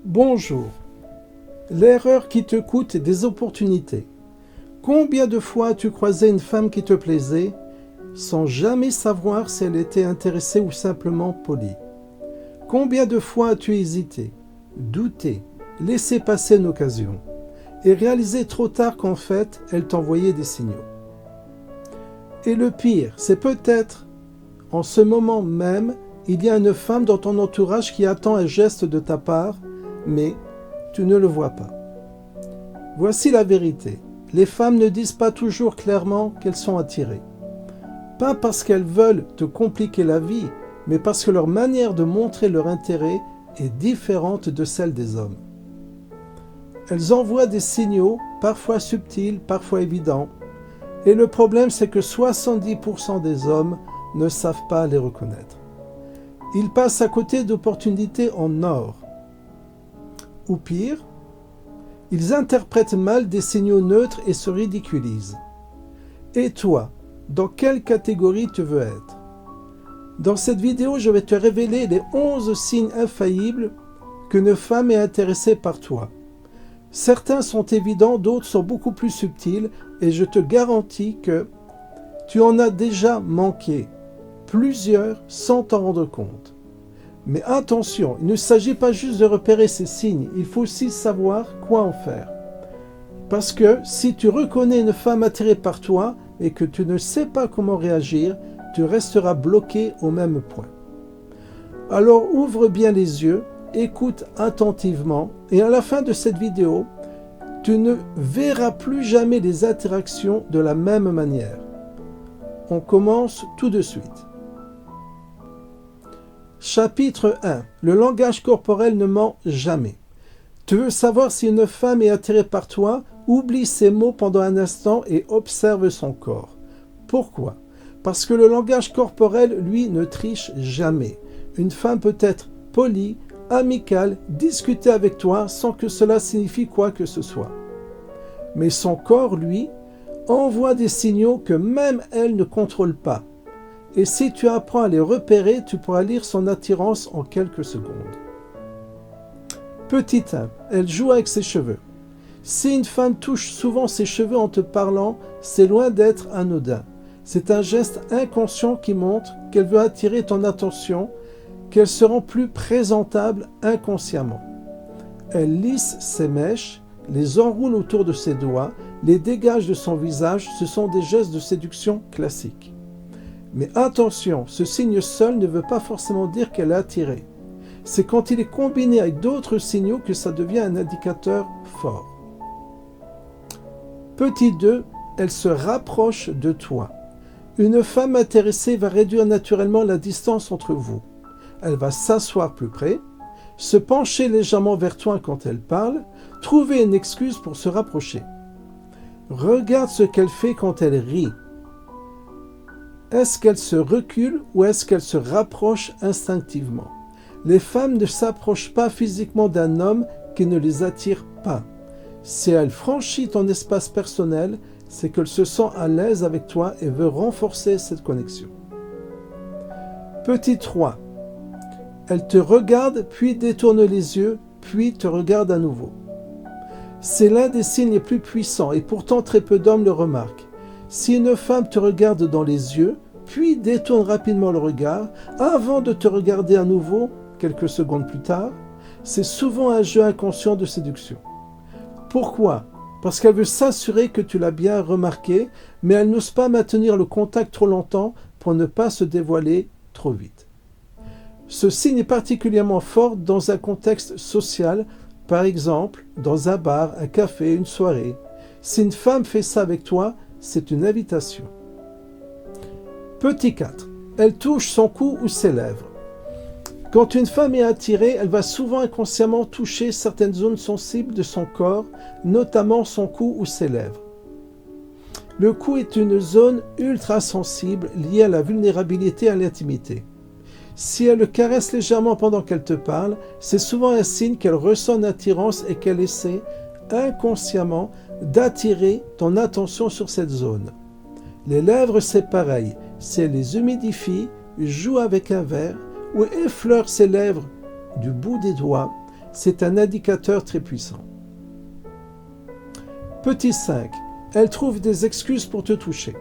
Bonjour. L'erreur qui te coûte des opportunités. Combien de fois as-tu croisé une femme qui te plaisait sans jamais savoir si elle était intéressée ou simplement polie? Combien de fois as-tu hésité, douté, laissé passer une occasion et réalisé trop tard qu'en fait, elle t'envoyait des signaux? Et le pire, c'est peut-être en ce moment même, il y a une femme dans ton entourage qui attend un geste de ta part, mais tu ne le vois pas. Voici la vérité. Les femmes ne disent pas toujours clairement qu'elles sont attirées. Pas parce qu'elles veulent te compliquer la vie, mais parce que leur manière de montrer leur intérêt est différente de celle des hommes. Elles envoient des signaux, parfois subtils, parfois évidents, et le problème c'est que 70% des hommes ne savent pas les reconnaître. Ils passent à côté d'opportunités en or. Ou pire, ils interprètent mal des signaux neutres et se ridiculisent. Et toi, dans quelle catégorie tu veux être? Dans cette vidéo, je vais te révéler les 11 signes infaillibles qu'une femme est intéressée par toi. Certains sont évidents, d'autres sont beaucoup plus subtils, et je te garantis que tu en as déjà manqué plusieurs sans t'en rendre compte. Mais attention, il ne s'agit pas juste de repérer ces signes, il faut aussi savoir quoi en faire. Parce que si tu reconnais une femme attirée par toi et que tu ne sais pas comment réagir, tu resteras bloqué au même point. Alors ouvre bien les yeux, écoute attentivement et à la fin de cette vidéo, tu ne verras plus jamais les interactions de la même manière. On commence tout de suite. Chapitre 1. Le langage corporel ne ment jamais. Tu veux savoir si une femme est attirée par toi? Oublie ses mots pendant un instant et observe son corps. Pourquoi? Parce que le langage corporel, lui, ne triche jamais. Une femme peut être polie, amicale, discuter avec toi sans que cela signifie quoi que ce soit. Mais son corps, lui, envoie des signaux que même elle ne contrôle pas. Et si tu apprends à les repérer, tu pourras lire son attirance en quelques secondes. Petit 1. Elle joue avec ses cheveux. Si une femme touche souvent ses cheveux en te parlant, c'est loin d'être anodin. C'est un geste inconscient qui montre qu'elle veut attirer ton attention, qu'elle se rend plus présentable inconsciemment. Elle lisse ses mèches, les enroule autour de ses doigts, les dégage de son visage. Ce sont des gestes de séduction classiques. Mais attention, ce signe seul ne veut pas forcément dire qu'elle est attirée. C'est quand il est combiné avec d'autres signaux que ça devient un indicateur fort. Petit 2, elle se rapproche de toi. Une femme intéressée va réduire naturellement la distance entre vous. Elle va s'asseoir plus près, se pencher légèrement vers toi quand elle parle, trouver une excuse pour se rapprocher. Regarde ce qu'elle fait quand elle rit. Est-ce qu'elle se recule ou est-ce qu'elle se rapproche instinctivement? Les femmes ne s'approchent pas physiquement d'un homme qui ne les attire pas. Si elle franchit ton espace personnel, c'est qu'elle se sent à l'aise avec toi et veut renforcer cette connexion. Petit 3. Elle te regarde, puis détourne les yeux, puis te regarde à nouveau. C'est l'un des signes les plus puissants et pourtant très peu d'hommes le remarquent. Si une femme te regarde dans les yeux, puis détourne rapidement le regard, avant de te regarder à nouveau, quelques secondes plus tard, c'est souvent un jeu inconscient de séduction. Pourquoi? Parce qu'elle veut s'assurer que tu l'as bien remarqué, mais elle n'ose pas maintenir le contact trop longtemps pour ne pas se dévoiler trop vite. Ce signe est particulièrement fort dans un contexte social, par exemple dans un bar, un café, une soirée. Si une femme fait ça avec toi, c'est une invitation. Petit 4. Elle touche son cou ou ses lèvres. Quand une femme est attirée, elle va souvent inconsciemment toucher certaines zones sensibles de son corps, notamment son cou ou ses lèvres. Le cou est une zone ultra sensible liée à la vulnérabilité et à l'intimité. Si elle le caresse légèrement pendant qu'elle te parle, c'est souvent un signe qu'elle ressent une attirance et qu'elle essaie inconsciemment d'attirer ton attention sur cette zone. Les lèvres, c'est pareil. Si elle les humidifie, joue avec un verre ou effleure ses lèvres du bout des doigts, c'est un indicateur très puissant. Petit 5. Elle trouve des excuses pour te toucher.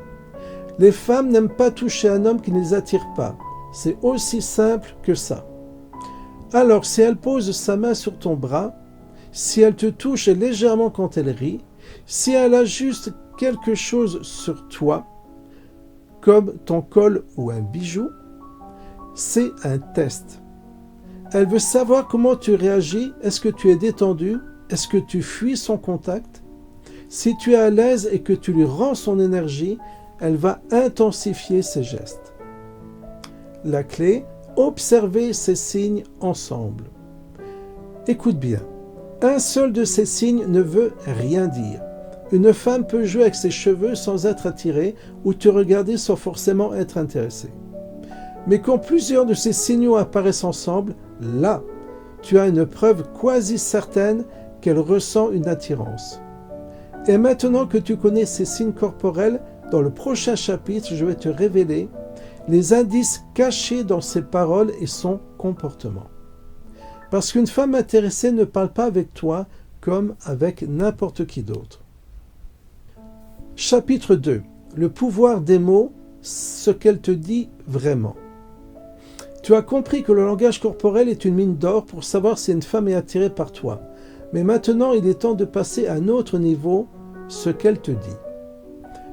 Les femmes n'aiment pas toucher un homme qui ne les attire pas. C'est aussi simple que ça. Alors, si elle pose sa main sur ton bras, si elle te touche légèrement quand elle rit, si elle ajuste quelque chose sur toi, comme ton col ou un bijou, c'est un test. Elle veut savoir comment tu réagis. Est-ce que tu es détendu? Est-ce que tu fuis son contact? Si tu es à l'aise et que tu lui rends son énergie, elle va intensifier ses gestes. La clé, observer ces signes ensemble. Écoute bien, un seul de ces signes ne veut rien dire. Une femme peut jouer avec ses cheveux sans être attirée ou te regarder sans forcément être intéressée. Mais quand plusieurs de ces signaux apparaissent ensemble, là, tu as une preuve quasi certaine qu'elle ressent une attirance. Et maintenant que tu connais ces signes corporels, dans le prochain chapitre, je vais te révéler les indices cachés dans ses paroles et son comportement. Parce qu'une femme intéressée ne parle pas avec toi comme avec n'importe qui d'autre. Chapitre 2. Le pouvoir des mots, ce qu'elle te dit vraiment. Tu as compris que le langage corporel est une mine d'or pour savoir si une femme est attirée par toi. Mais maintenant, il est temps de passer à un autre niveau, ce qu'elle te dit.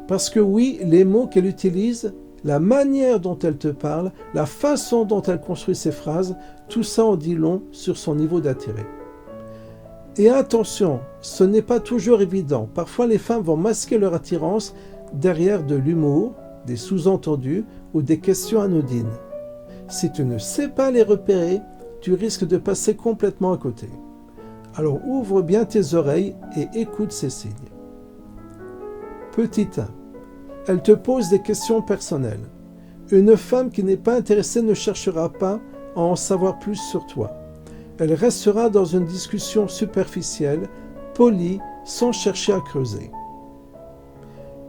Parce que oui, les mots qu'elle utilise, la manière dont elle te parle, la façon dont elle construit ses phrases, tout ça en dit long sur son niveau d'attiré. Et attention, ce n'est pas toujours évident. Parfois, les femmes vont masquer leur attirance derrière de l'humour, des sous-entendus ou des questions anodines. Si tu ne sais pas les repérer, tu risques de passer complètement à côté. Alors ouvre bien tes oreilles et écoute ces signes. Petit 1. Elle te pose des questions personnelles. Une femme qui n'est pas intéressée ne cherchera pas à en savoir plus sur toi. Elle restera dans une discussion superficielle, polie, sans chercher à creuser.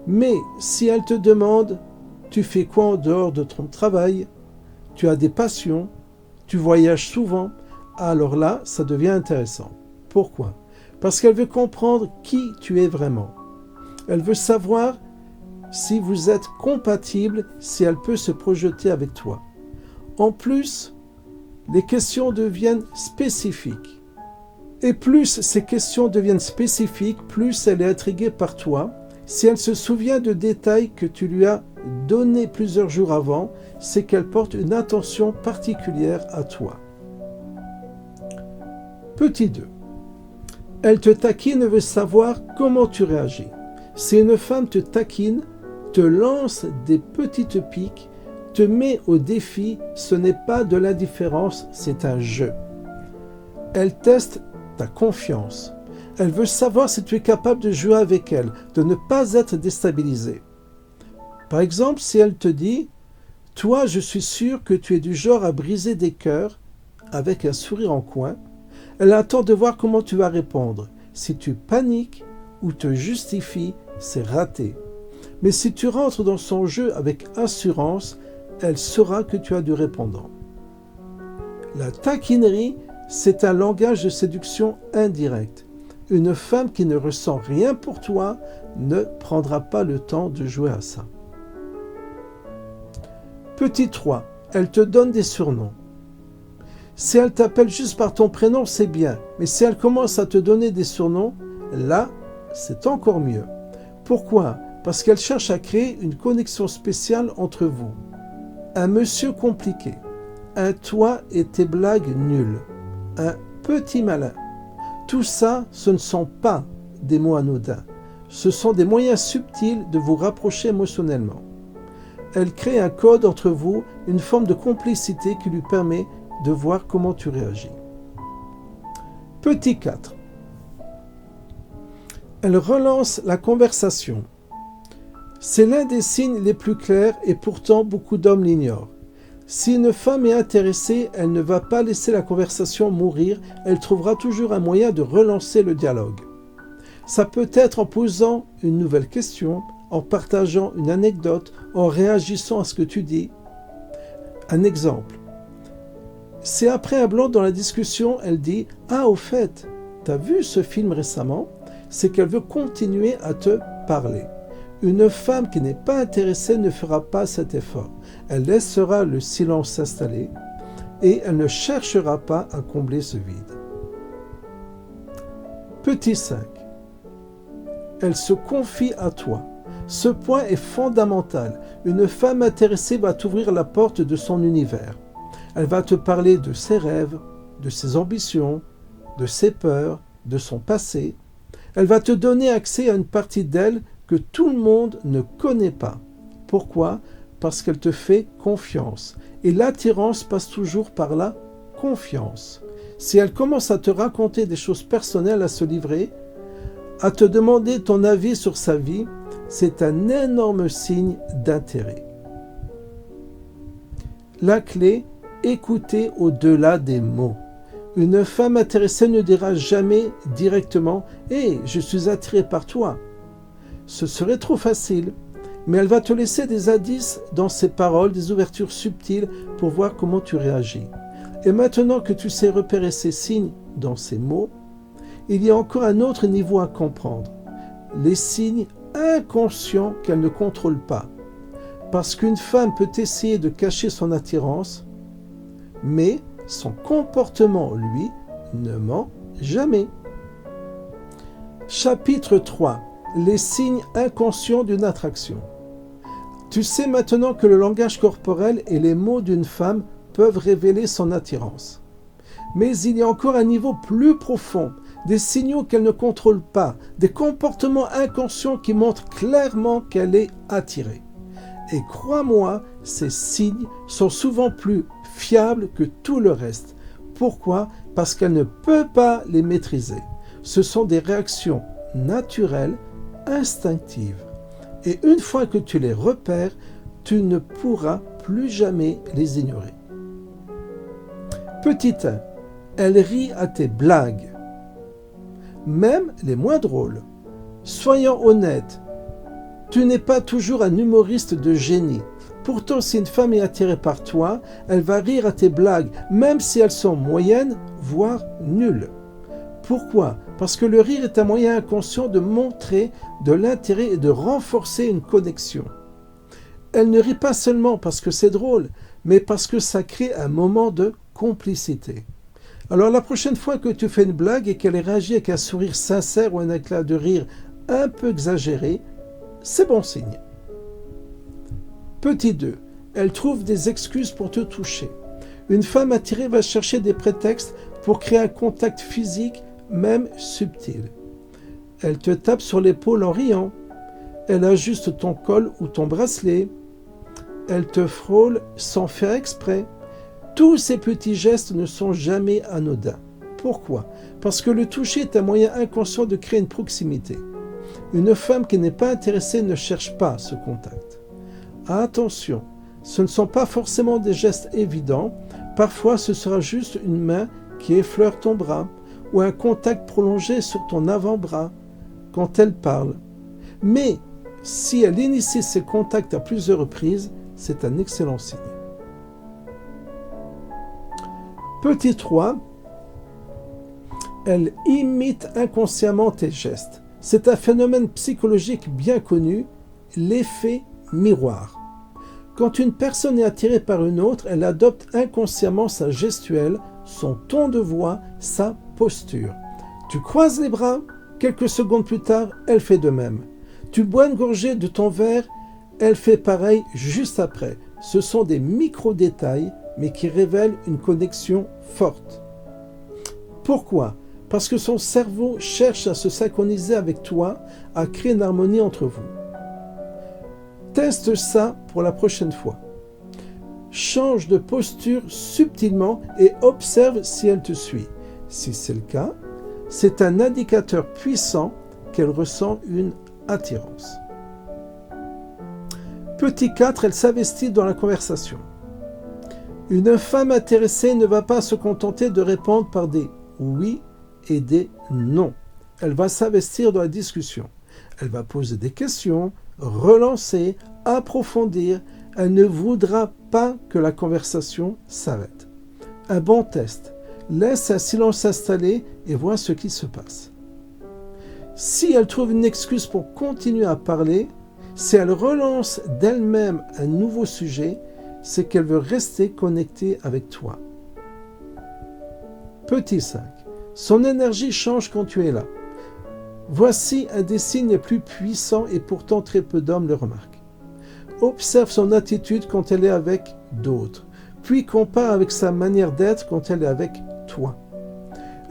Mais si elle te demande « Tu fais quoi en dehors de ton travail ? Tu as des passions ? Tu voyages souvent ?» Alors là, ça devient intéressant. Pourquoi ? Parce qu'elle veut comprendre qui tu es vraiment. Elle veut savoir si vous êtes compatible, si elle peut se projeter avec toi. En plus, les questions deviennent spécifiques. Et plus ces questions deviennent spécifiques, plus elle est intriguée par toi. Si elle se souvient de détails que tu lui as donnés plusieurs jours avant, c'est qu'elle porte une attention particulière à toi. Petit 2. Elle te taquine et veut savoir comment tu réagis. Si une femme te taquine, te lance des petites piques, te met au défi, ce n'est pas de l'indifférence, c'est un jeu. Elle teste ta confiance. Elle veut savoir si tu es capable de jouer avec elle, de ne pas être déstabilisé. Par exemple, si elle te dit « Toi, je suis sûr que tu es du genre à briser des cœurs » avec un sourire en coin, elle attend de voir comment tu vas répondre. Si tu paniques ou te justifies, c'est raté. Mais si tu rentres dans son jeu avec assurance, elle saura que tu as du répondant. La taquinerie, c'est un langage de séduction indirect. Une femme qui ne ressent rien pour toi ne prendra pas le temps de jouer à ça. Petit 3. Elle te donne des surnoms. Si elle t'appelle juste par ton prénom, c'est bien. Mais si elle commence à te donner des surnoms, là, c'est encore mieux. Pourquoi ? Parce qu'elle cherche à créer une connexion spéciale entre vous. Un monsieur compliqué, un toi et tes blagues nulles, un petit malin. Tout ça, ce ne sont pas des mots anodins. Ce sont des moyens subtils de vous rapprocher émotionnellement. Elle crée un code entre vous, une forme de complicité qui lui permet de voir comment tu réagis. Petit 4. Elle relance la conversation. C'est l'un des signes les plus clairs et pourtant beaucoup d'hommes l'ignorent. Si une femme est intéressée, elle ne va pas laisser la conversation mourir, elle trouvera toujours un moyen de relancer le dialogue. Ça peut être en posant une nouvelle question, en partageant une anecdote, en réagissant à ce que tu dis. Un exemple. Si après un blanc dans la discussion, elle dit « Ah, au fait, t'as vu ce film récemment ?» c'est qu'elle veut continuer à te parler. Une femme qui n'est pas intéressée ne fera pas cet effort. Elle laissera le silence s'installer et elle ne cherchera pas à combler ce vide. Petit 5. Elle se confie à toi. Ce point est fondamental. Une femme intéressée va t'ouvrir la porte de son univers. Elle va te parler de ses rêves, de ses ambitions, de ses peurs, de son passé. Elle va te donner accès à une partie d'elle que tout le monde ne connaît pas. Pourquoi ? Parce qu'elle te fait confiance. Et l'attirance passe toujours par la confiance. Si elle commence à te raconter des choses personnelles, à se livrer, à te demander ton avis sur sa vie, c'est un énorme signe d'intérêt. La clé, écouter au-delà des mots. Une femme intéressée ne dira jamais directement « Hey, je suis attiré par toi ». Ce serait trop facile, mais elle va te laisser des indices dans ses paroles, des ouvertures subtiles pour voir comment tu réagis. Et maintenant que tu sais repérer ces signes dans ces mots, il y a encore un autre niveau à comprendre. Les signes inconscients qu'elle ne contrôle pas. Parce qu'une femme peut essayer de cacher son attirance, mais son comportement, lui, ne ment jamais. Chapitre 3. Les signes inconscients d'une attraction. Tu sais maintenant que le langage corporel et les mots d'une femme peuvent révéler son attirance. Mais il y a encore un niveau plus profond, des signaux qu'elle ne contrôle pas, des comportements inconscients qui montrent clairement qu'elle est attirée. Et crois-moi, ces signes sont souvent plus fiables que tout le reste. Pourquoi ? Parce qu'elle ne peut pas les maîtriser. Ce sont des réactions naturelles, instinctives. Et une fois que tu les repères, tu ne pourras plus jamais les ignorer. Petit 1. Elle rit à tes blagues, même les moins drôles. Soyons honnêtes, tu n'es pas toujours un humoriste de génie. Pourtant, si une femme est attirée par toi, elle va rire à tes blagues, même si elles sont moyennes, voire nulles. Pourquoi ? Parce que le rire est un moyen inconscient de montrer de l'intérêt et de renforcer une connexion. Elle ne rit pas seulement parce que c'est drôle, mais parce que ça crée un moment de complicité. Alors la prochaine fois que tu fais une blague et qu'elle réagit avec un sourire sincère ou un éclat de rire un peu exagéré, c'est bon signe. Petit 2. Elle trouve des excuses pour te toucher. Une femme attirée va chercher des prétextes pour créer un contact physique, même subtil. Elle te tape sur l'épaule en riant. Elle ajuste ton col ou ton bracelet. Elle te frôle sans faire exprès. Tous ces petits gestes ne sont jamais anodins. Pourquoi ? Parce que le toucher est un moyen inconscient de créer une proximité. Une femme qui n'est pas intéressée ne cherche pas ce contact. Attention, ce ne sont pas forcément des gestes évidents. Parfois, ce sera juste une main qui effleure ton bras ou un contact prolongé sur ton avant-bras quand elle parle. Mais si elle initie ces contacts à plusieurs reprises, c'est un excellent signe. Petit 3, elle imite inconsciemment tes gestes. C'est un phénomène psychologique bien connu, l'effet miroir. Quand une personne est attirée par une autre, elle adopte inconsciemment sa gestuelle, son ton de voix, sa posture. Tu croises les bras, quelques secondes plus tard, elle fait de même. Tu bois une gorgée de ton verre, elle fait pareil juste après. Ce sont des micro-détails, mais qui révèlent une connexion forte. Pourquoi ? Parce que son cerveau cherche à se synchroniser avec toi, à créer une harmonie entre vous. Teste ça pour la prochaine fois. Change de posture subtilement et observe si elle te suit. Si c'est le cas, c'est un indicateur puissant qu'elle ressent une attirance. Petit 4, elle s'investit dans la conversation. Une femme intéressée ne va pas se contenter de répondre par des oui et des non. Elle va s'investir dans la discussion. Elle va poser des questions, relancer, approfondir. Elle ne voudra pas que la conversation s'arrête. Un bon test. Laisse un silence s'installer et vois ce qui se passe. Si elle trouve une excuse pour continuer à parler, si elle relance d'elle-même un nouveau sujet, c'est qu'elle veut rester connectée avec toi. Petit 5. Son énergie change quand tu es là. Voici un des signes les plus puissants et pourtant très peu d'hommes le remarquent. Observe son attitude quand elle est avec d'autres, puis compare avec sa manière d'être quand elle est avec toi.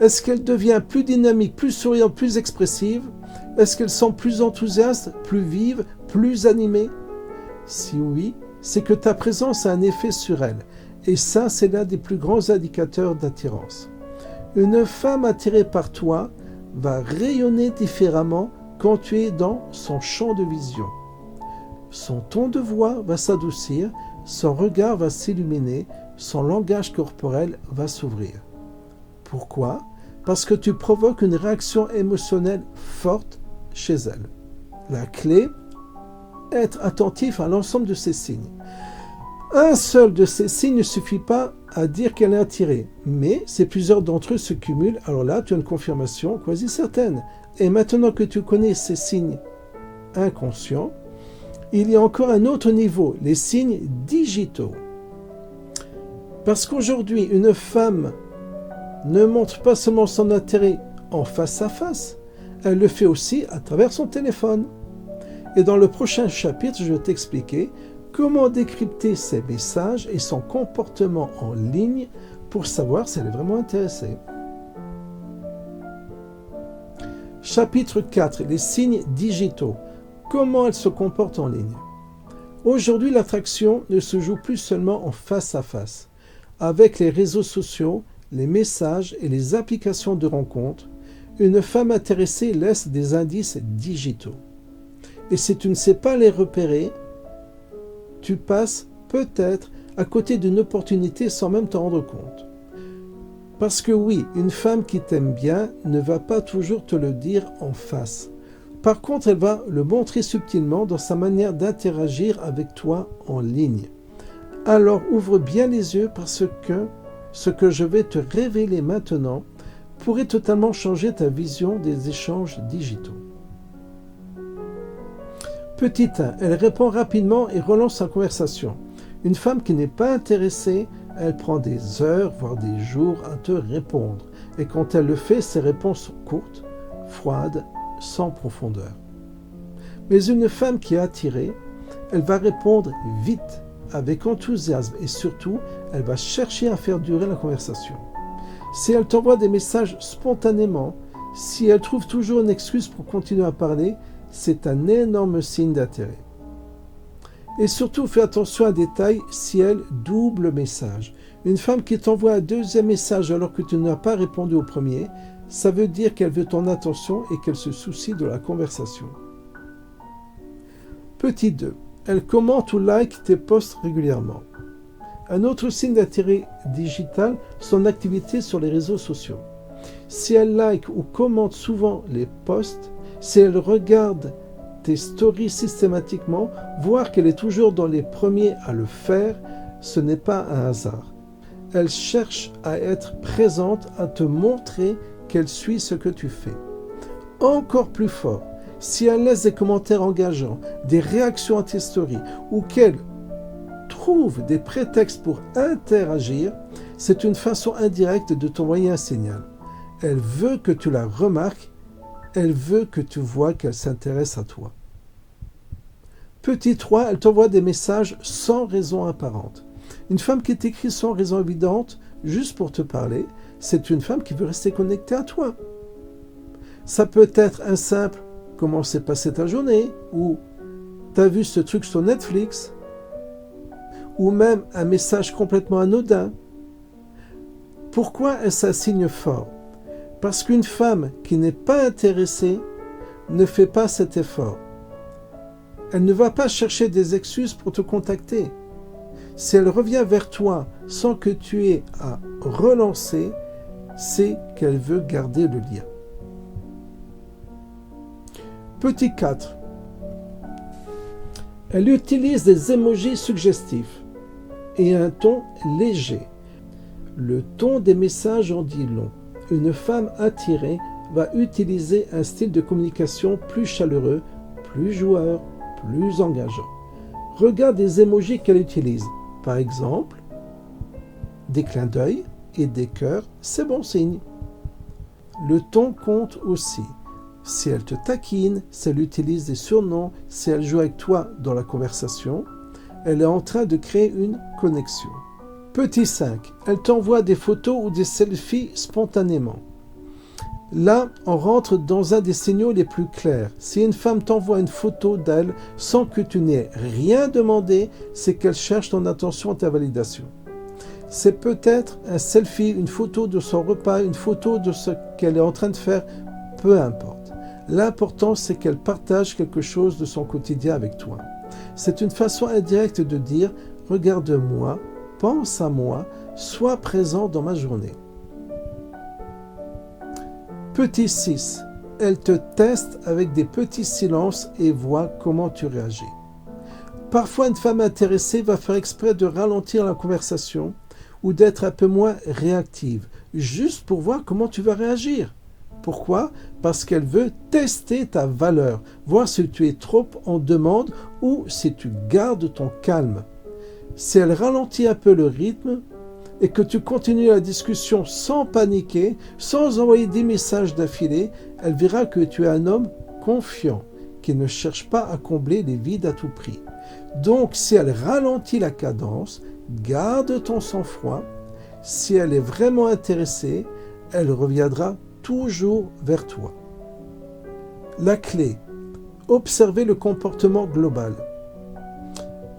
Est-ce qu'elle devient plus dynamique, plus souriante, plus expressive? Est-ce qu'elle semble plus enthousiaste, plus vive, plus animée? Si oui, c'est que ta présence a un effet sur elle, et ça, c'est l'un des plus grands indicateurs d'attirance. Une femme attirée par toi va rayonner différemment quand tu es dans son champ de vision. Son ton de voix va s'adoucir, son regard va s'illuminer, son langage corporel va s'ouvrir. Pourquoi? Parce que tu provoques une réaction émotionnelle forte chez elle. La clé, être attentif à l'ensemble de ces signes. Un seul de ces signes ne suffit pas à dire qu'elle est attirée, mais si plusieurs d'entre eux se cumulent, alors là, tu as une confirmation quasi certaine. Et maintenant que tu connais ces signes inconscients, il y a encore un autre niveau, les signes digitaux. Parce qu'aujourd'hui, une femme ne montre pas seulement son intérêt en face à face, elle le fait aussi à travers son téléphone. Et dans le prochain chapitre, je vais t'expliquer comment décrypter ses messages et son comportement en ligne pour savoir si elle est vraiment intéressée. Chapitre 4. Les signes digitaux. Comment elle se comporte en ligne. Aujourd'hui, l'attraction ne se joue plus seulement en face à face. Avec les réseaux sociaux, les messages et les applications de rencontres, une femme intéressée laisse des indices digitaux. Et si tu ne sais pas les repérer, tu passes peut-être à côté d'une opportunité sans même t'en rendre compte. Parce que oui, une femme qui t'aime bien ne va pas toujours te le dire en face. Par contre, elle va le montrer subtilement dans sa manière d'interagir avec toi en ligne. Alors ouvre bien les yeux parce que ce que je vais te révéler maintenant pourrait totalement changer ta vision des échanges digitaux. Petit 1, elle répond rapidement et relance sa conversation. Une femme qui n'est pas intéressée, elle prend des heures, voire des jours à te répondre. Et quand elle le fait, ses réponses sont courtes, froides, sans profondeur. Mais une femme qui est attirée, elle va répondre vite, avec enthousiasme et surtout, elle va chercher à faire durer la conversation. Si elle t'envoie des messages spontanément, si elle trouve toujours une excuse pour continuer à parler, c'est un énorme signe d'intérêt. Et surtout, fais attention à un détail si elle double message. Une femme qui t'envoie un deuxième message alors que tu n'as pas répondu au premier, ça veut dire qu'elle veut ton attention et qu'elle se soucie de la conversation. Petit 2. Elle commente ou like tes posts régulièrement. Un autre signe d'intérêt digital, son activité sur les réseaux sociaux. Si elle like ou commente souvent les posts, si elle regarde tes stories systématiquement, voir qu'elle est toujours dans les premiers à le faire, ce n'est pas un hasard. Elle cherche à être présente, à te montrer qu'elle suit ce que tu fais. Encore plus fort, si elle laisse des commentaires engageants, des réactions à tes stories, ou qu'elle trouve des prétextes pour interagir, c'est une façon indirecte de t'envoyer un signal. Elle veut que tu la remarques, elle veut que tu vois qu'elle s'intéresse à toi. Petit 3, elle t'envoie des messages sans raison apparente. Une femme qui t'écrit sans raison évidente, juste pour te parler, c'est une femme qui veut rester connectée à toi. Ça peut être un simple « Comment s'est passée ta journée ?» ou « T'as vu ce truc sur Netflix ?» ou même un message complètement anodin. Pourquoi est-ce un signe fort? Parce qu'une femme qui n'est pas intéressée ne fait pas cet effort. Elle ne va pas chercher des excuses pour te contacter. Si elle revient vers toi sans que tu aies à relancer, c'est qu'elle veut garder le lien. Petit 4. Elle utilise des emojis suggestifs et un ton léger. Le ton des messages en dit long. Une femme attirée va utiliser un style de communication plus chaleureux, plus joueur, plus engageant. Regarde les émojis qu'elle utilise. Par exemple, des clins d'œil et des cœurs, c'est bon signe. Le ton compte aussi. Si elle te taquine, si elle utilise des surnoms, si elle joue avec toi dans la conversation, elle est en train de créer une connexion. Petit 5. Elle t'envoie des photos ou des selfies spontanément. Là, on rentre dans un des signaux les plus clairs. Si une femme t'envoie une photo d'elle sans que tu n'aies rien demandé, c'est qu'elle cherche ton attention et ta validation. C'est peut-être un selfie, une photo de son repas, une photo de ce qu'elle est en train de faire, peu importe. L'important, c'est qu'elle partage quelque chose de son quotidien avec toi. C'est une façon indirecte de dire « Regarde-moi, pense à moi, sois présent dans ma journée ». Petit 6. Elle te teste avec des petits silences et voit comment tu réagis. Parfois, une femme intéressée va faire exprès de ralentir la conversation ou d'être un peu moins réactive, juste pour voir comment tu vas réagir. Pourquoi ? Parce qu'elle veut tester ta valeur, voir si tu es trop en demande ou si tu gardes ton calme. Si elle ralentit un peu le rythme et que tu continues la discussion sans paniquer, sans envoyer des messages d'affilée, elle verra que tu es un homme confiant, qui ne cherche pas à combler les vides à tout prix. Donc, si elle ralentit la cadence, garde ton sang-froid. Si elle est vraiment intéressée, elle reviendra toujours vers toi. La clé, observer le comportement global.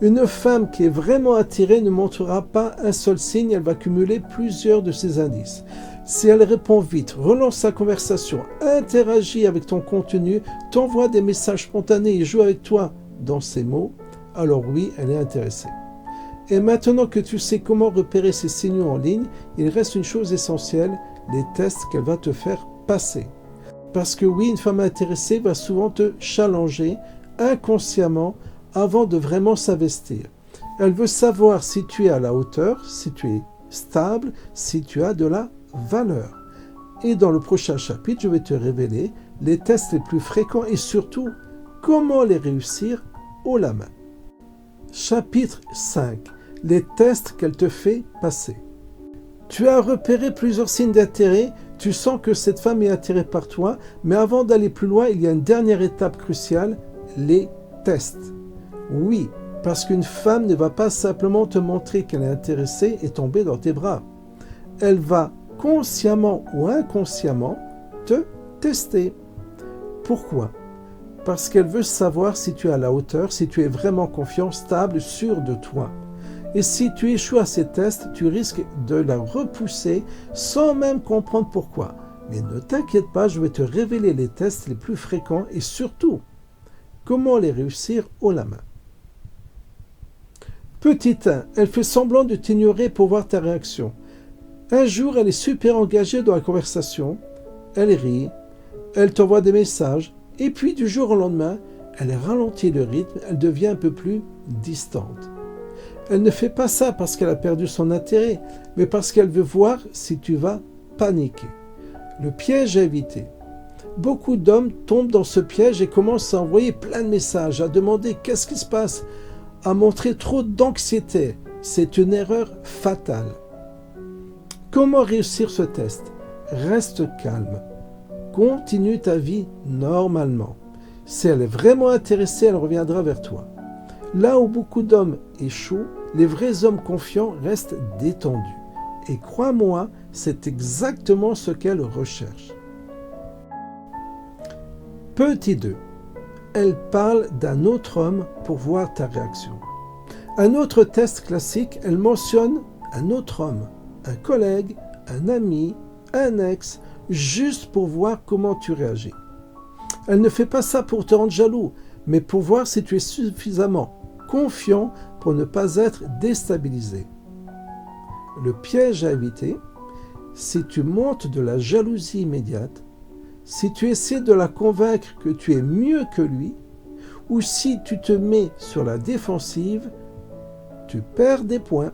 Une femme qui est vraiment attirée ne montrera pas un seul signe, elle va cumuler plusieurs de ces indices. Si elle répond vite, relance sa conversation, interagit avec ton contenu, t'envoie des messages spontanés et joue avec toi dans ses mots, alors oui, elle est intéressée. Et maintenant que tu sais comment repérer ces signaux en ligne, il reste une chose essentielle, les tests qu'elle va te faire passer. Parce que oui, une femme intéressée va souvent te challenger inconsciemment avant de vraiment s'investir. Elle veut savoir si tu es à la hauteur, si tu es stable, si tu as de la valeur. Et dans le prochain chapitre, je vais te révéler les tests les plus fréquents et surtout, comment les réussir haut la main. Chapitre 5. Les tests qu'elle te fait passer. Tu as repéré plusieurs signes d'intérêt, tu sens que cette femme est attirée par toi, mais avant d'aller plus loin, il y a une dernière étape cruciale, les tests. Oui, parce qu'une femme ne va pas simplement te montrer qu'elle est intéressée et tomber dans tes bras. Elle va consciemment ou inconsciemment te tester. Pourquoi ? Parce qu'elle veut savoir si tu es à la hauteur, si tu es vraiment confiant, stable, sûr de toi. Et si tu échoues à ces tests, tu risques de la repousser sans même comprendre pourquoi. Mais ne t'inquiète pas, je vais te révéler les tests les plus fréquents et surtout, comment les réussir haut la main. Petit 1, elle fait semblant de t'ignorer pour voir ta réaction. Un jour, elle est super engagée dans la conversation, elle rit, elle t'envoie des messages, et puis du jour au lendemain, elle ralentit le rythme, elle devient un peu plus distante. Elle ne fait pas ça parce qu'elle a perdu son intérêt, mais parce qu'elle veut voir si tu vas paniquer. Le piège à éviter. Beaucoup d'hommes tombent dans ce piège et commencent à envoyer plein de messages, à demander qu'est-ce qui se passe, à montrer trop d'anxiété. C'est une erreur fatale. Comment réussir ce test ? Reste calme. Continue ta vie normalement. Si elle est vraiment intéressée, elle reviendra vers toi. Là où beaucoup d'hommes échouent, les vrais hommes confiants restent détendus. Et crois-moi, c'est exactement ce qu'elle recherche. Petit 2. Elle parle d'un autre homme pour voir ta réaction. Un autre test classique, elle mentionne un autre homme, un collègue, un ami, un ex, juste pour voir comment tu réagis. Elle ne fait pas ça pour te rendre jaloux, mais pour voir si tu es suffisamment confiant pour ne pas être déstabilisé. Le piège à éviter, si tu montes de la jalousie immédiate, si tu essaies de la convaincre que tu es mieux que lui, ou si tu te mets sur la défensive, tu perds des points.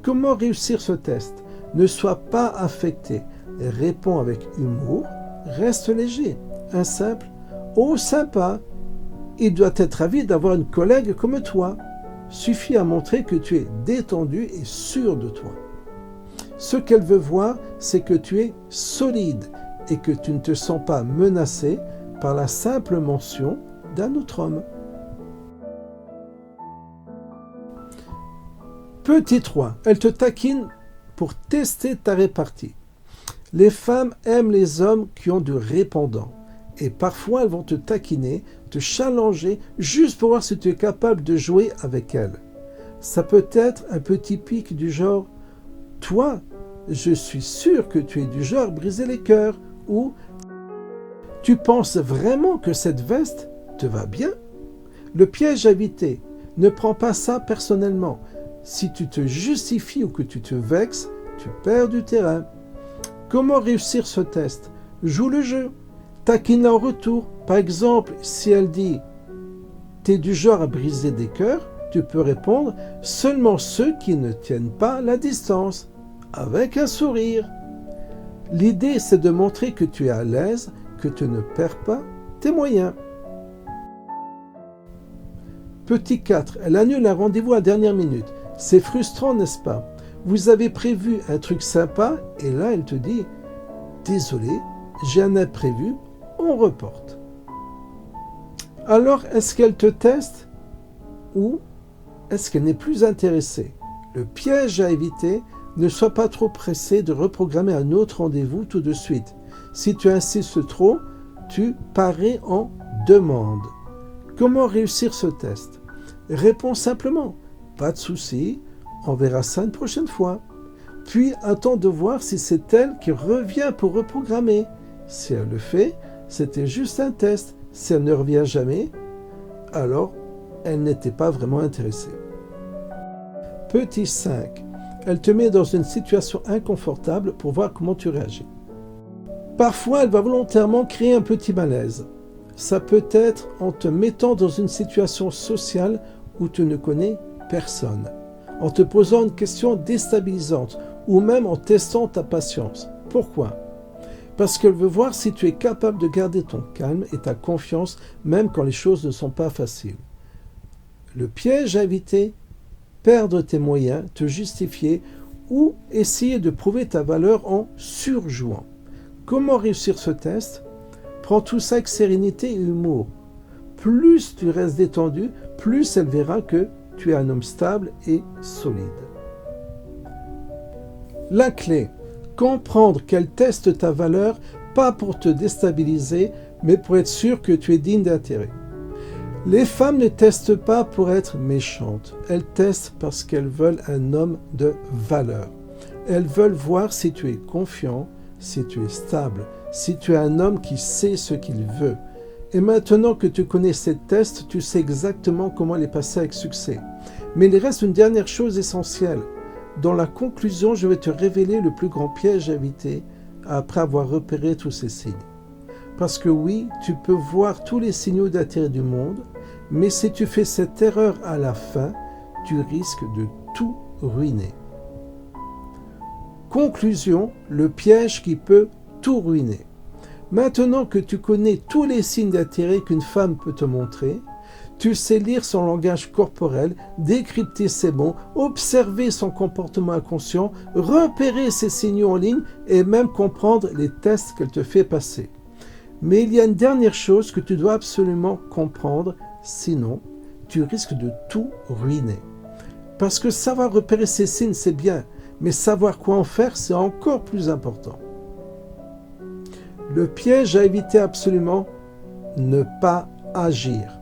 Comment réussir ce test ? Ne sois pas affecté. Réponds avec humour. Reste léger. Un simple « Oh, sympa !» Il doit être ravi d'avoir une collègue comme toi. Suffit à montrer que tu es détendu et sûr de toi. Ce qu'elle veut voir, c'est que tu es solide et que tu ne te sens pas menacé par la simple mention d'un autre homme. Petit 3. Elle te taquine pour tester ta répartie. Les femmes aiment les hommes qui ont du répondant. Et parfois, elles vont te taquiner, te challenger, juste pour voir si tu es capable de jouer avec elles. Ça peut être un petit pic du genre « Toi, je suis sûr que tu es du genre à briser les cœurs » ou « Tu penses vraiment que cette veste te va bien ?» Le piège à éviter, ne prends pas ça personnellement. Si tu te justifies ou que tu te vexes, tu perds du terrain. Comment réussir ce test? Joue le jeu. Taquine-la en retour. Par exemple, si elle dit « T'es du genre à briser des cœurs », tu peux répondre « Seulement ceux qui ne tiennent pas la distance », avec un sourire. L'idée, c'est de montrer que tu es à l'aise, que tu ne perds pas tes moyens. Petit 4. Elle annule un rendez-vous à la dernière minute. C'est frustrant, n'est-ce pas? Vous avez prévu un truc sympa et là, elle te dit « Désolé, j'ai un imprévu, on reporte. » Alors, est-ce qu'elle te teste ou est-ce qu'elle n'est plus intéressée? Le piège à éviter, ne sois pas trop pressé de reprogrammer un autre rendez-vous tout de suite. Si tu insistes trop, tu parais en demande. Comment réussir ce test? Réponds simplement « Pas de souci, on verra ça une prochaine fois. » Puis attends de voir si c'est elle qui revient pour reprogrammer. Si elle le fait, c'était juste un test. Si elle ne revient jamais, alors elle n'était pas vraiment intéressée. Petit 5. Elle te met dans une situation inconfortable pour voir comment tu réagis. Parfois, elle va volontairement créer un petit malaise. Ça peut être en te mettant dans une situation sociale où tu ne connais personne, en te posant une question déstabilisante ou même en testant ta patience. Pourquoi? Parce qu'elle veut voir si tu es capable de garder ton calme et ta confiance même quand les choses ne sont pas faciles. Le piège à éviter, perdre tes moyens, te justifier ou essayer de prouver ta valeur en surjouant. Comment réussir ce test? Prends tout ça avec sérénité et humour. Plus tu restes détendu, plus elle verra que tu es un homme stable et solide. La clé, comprendre qu'elle teste ta valeur, pas pour te déstabiliser, mais pour être sûr que tu es digne d'intérêt. Les femmes ne testent pas pour être méchantes, elles testent parce qu'elles veulent un homme de valeur. Elles veulent voir si tu es confiant, si tu es stable, si tu es un homme qui sait ce qu'il veut. Et maintenant que tu connais ces tests, tu sais exactement comment les passer avec succès. Mais il reste une dernière chose essentielle. Dans la conclusion, je vais te révéler le plus grand piège à éviter après avoir repéré tous ces signes. Parce que oui, tu peux voir tous les signaux d'intérêt du monde, mais si tu fais cette erreur à la fin, tu risques de tout ruiner. Conclusion, le piège qui peut tout ruiner. Maintenant que tu connais tous les signes d'intérêt qu'une femme peut te montrer, tu sais lire son langage corporel, décrypter ses mots, observer son comportement inconscient, repérer ses signaux en ligne et même comprendre les tests qu'elle te fait passer. Mais il y a une dernière chose que tu dois absolument comprendre, sinon tu risques de tout ruiner. Parce que savoir repérer ces signes, c'est bien, mais savoir quoi en faire, c'est encore plus important. Le piège à éviter absolument, ne pas agir.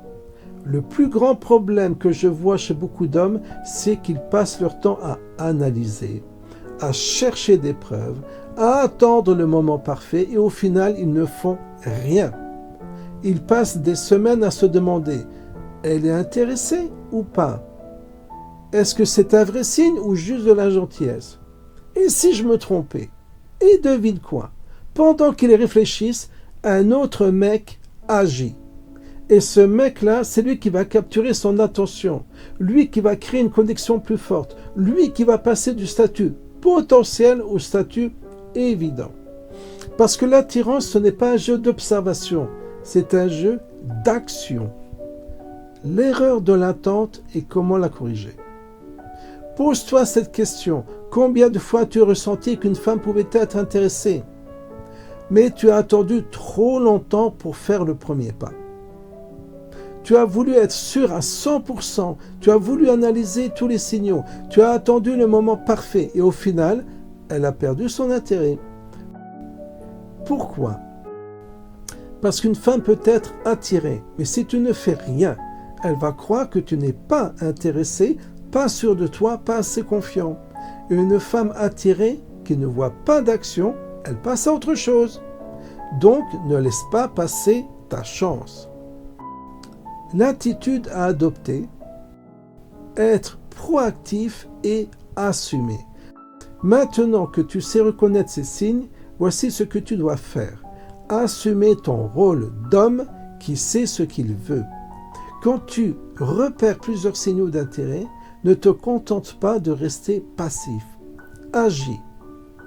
Le plus grand problème que je vois chez beaucoup d'hommes, c'est qu'ils passent leur temps à analyser, à chercher des preuves, à attendre le moment parfait et au final, ils ne font rien. Ils passent des semaines à se demander « Elle est intéressée ou pas? Est-ce que c'est un vrai signe ou juste de la gentillesse? Et si je me trompais? Et devine quoi? Pendant qu'ils réfléchissent, un autre mec agit. Et ce mec-là, c'est lui qui va capturer son attention, lui qui va créer une connexion plus forte, lui qui va passer du statut potentiel au statut évident. Parce que l'attirance, ce n'est pas un jeu d'observation, c'est un jeu d'action. L'erreur de l'attente et comment la corriger. Pose-toi cette question. Combien de fois tu as ressenti qu'une femme pouvait être intéressée, mais tu as attendu trop longtemps pour faire le premier pas? Tu as voulu être sûr à 100%, tu as voulu analyser tous les signaux, tu as attendu le moment parfait et au final, elle a perdu son intérêt. Pourquoi? Parce qu'une femme peut être attirée, mais si tu ne fais rien, elle va croire que tu n'es pas intéressé, pas sûr de toi, pas assez confiant. Et une femme attirée qui ne voit pas d'action, elle passe à autre chose. Donc, ne laisse pas passer ta chance. L'attitude à adopter, être proactif et assumer. Maintenant que tu sais reconnaître ces signes, voici ce que tu dois faire. Assumer ton rôle d'homme qui sait ce qu'il veut. Quand tu repères plusieurs signaux d'intérêt, ne te contente pas de rester passif. Agis.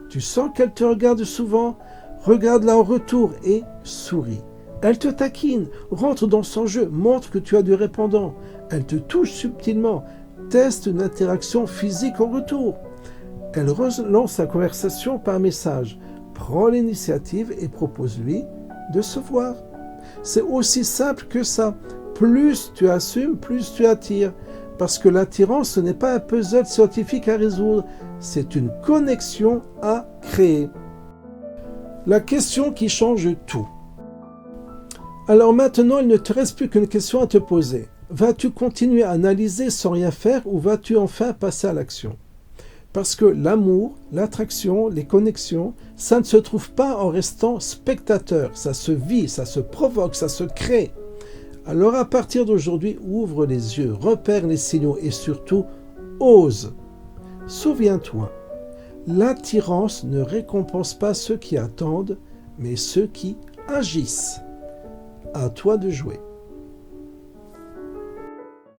Tu sens qu'elle te regarde souvent, regarde-la en retour et souris. Elle te taquine, rentre dans son jeu, montre que tu as du répondant. Elle te touche subtilement, teste une interaction physique en retour. Elle relance la conversation par message. Prends l'initiative et propose-lui de se voir. C'est aussi simple que ça. Plus tu assumes, plus tu attires. Parce que l'attirance, ce n'est pas un puzzle scientifique à résoudre, c'est une connexion à créer. La question qui change tout. Alors maintenant, il ne te reste plus qu'une question à te poser. Vas-tu continuer à analyser sans rien faire ou vas-tu enfin passer à l'action? Parce que l'amour, l'attraction, les connexions, ça ne se trouve pas en restant spectateur. Ça se vit, ça se provoque, ça se crée. Alors à partir d'aujourd'hui, ouvre les yeux, repère les signaux et surtout, ose. Souviens-toi, l'attirance ne récompense pas ceux qui attendent, mais ceux qui agissent. À toi de jouer.